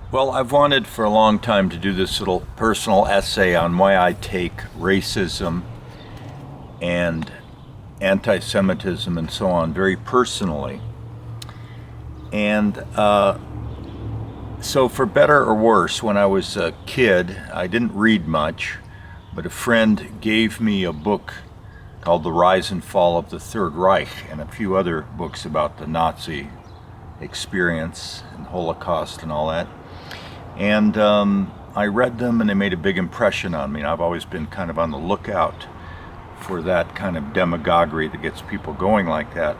Well, I've wanted for a long time to do this little personal essay on why I take racism and anti Semitism and so on very personally. And so, for better or worse, when I was a kid, I didn't read much, but a friend gave me a book called The Rise and Fall of the Third Reich and a few other books about the Nazi experience and Holocaust and all that. And I read them and they made a big impression on me. I've always been kind of on the lookout for that kind of demagoguery that gets people going like that.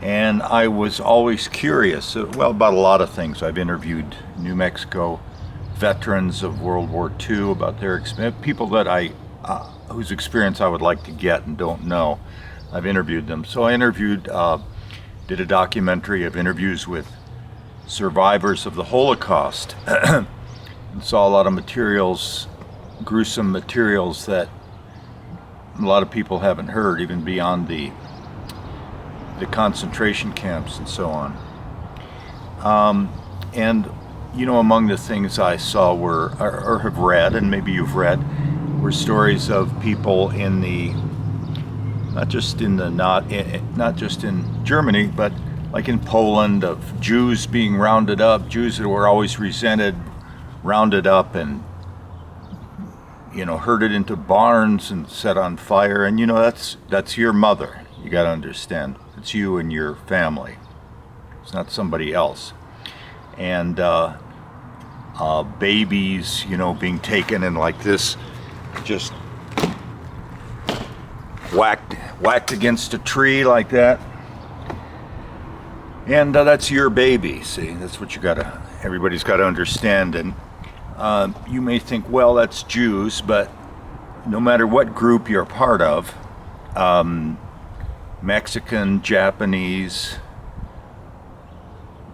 And I was always curious, well, about a lot of things. I've interviewed New Mexico veterans of World War II about their experience, people that whose experience I would like to get and don't know. I've interviewed them. So I did a documentary of interviews with survivors of the Holocaust and saw a lot of materials, gruesome materials that a lot of people haven't heard, even beyond the concentration camps and so on. And among the things I saw or have read, and maybe you've read, were stories of people in the not just in Germany, but like in Poland, of Jews being rounded up, Jews that were always resented, rounded up and herded into barns and set on fire. And that's your mother. You got to understand, it's you and your family. It's not somebody else. And babies, being taken and like this, just whacked against a tree like that. And that's your baby. See, that's what everybody's got to understand. And you may think, well, that's Jews, but no matter what group you're part of, Mexican, Japanese,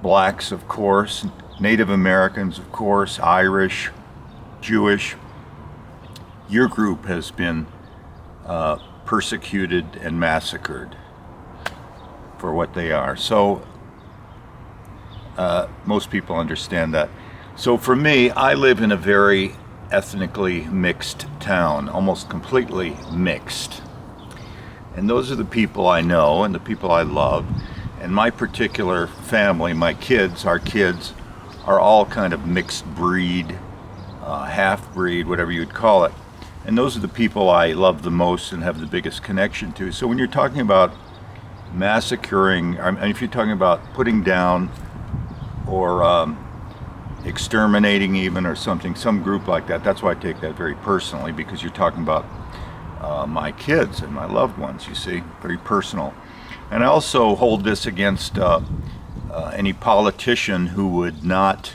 blacks, of course, Native Americans, of course, Irish, Jewish, your group has been persecuted and massacred for what they are. So most people understand that. So for me, I live in a very ethnically mixed town, almost completely mixed. And those are the people I know and the people I love. And my particular family, our kids, are all kind of mixed breed, half breed, whatever you'd call it. And those are the people I love the most and have the biggest connection to. So when you're talking about massacring, if you're talking about putting down or exterminating even or something, some group like that, that's why I take that very personally, because you're talking about my kids and my loved ones, you see, very personal. And I also hold this against any politician who would not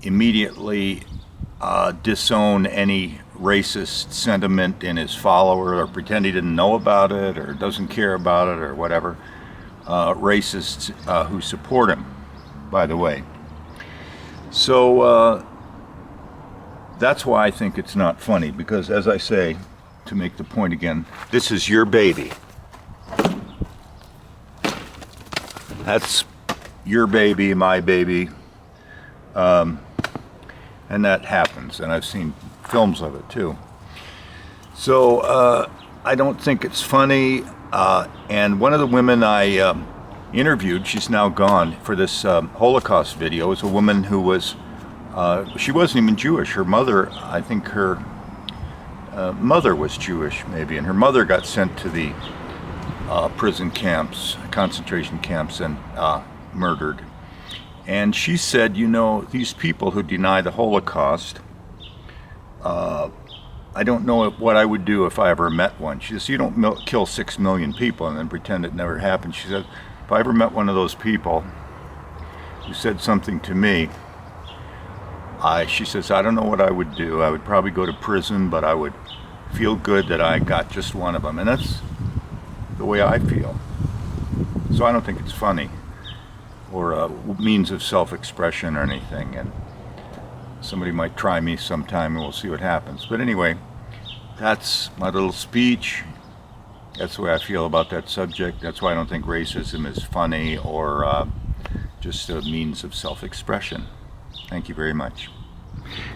immediately disown any racist sentiment in his follower, or pretend he didn't know about it or doesn't care about it or whatever. Racists who support him, by the way. So that's why I think it's not funny, because as I say, to make the point again, this is your baby. That's your baby, my baby. And that happens, and I've seen films of it too. So I don't think it's funny. And one of the women I interviewed, she's now gone, for this Holocaust video, is a woman who was, she wasn't even Jewish. Her mother, I think her mother was Jewish maybe, and her mother got sent to the prison camps, concentration camps, and murdered. And she said, these people who deny the Holocaust, I don't know what I would do if I ever met one. She says, you don't kill 6 million people and then pretend it never happened. She said, if I ever met one of those people who said something to me, she says, I don't know what I would do. I would probably go to prison, but I would feel good that I got just one of them. And that's the way I feel. So I don't think it's funny or a means of self-expression or anything. And somebody might try me sometime and we'll see what happens. But anyway, that's my little speech. That's the way I feel about that subject. That's why I don't think racism is funny or just a means of self-expression. Thank you very much.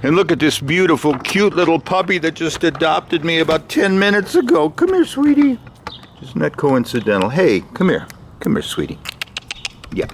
And look at this beautiful, cute little puppy that just adopted me about 10 minutes ago. Come here, sweetie. Isn't that coincidental? Hey, come here. Come here, sweetie. Yeah.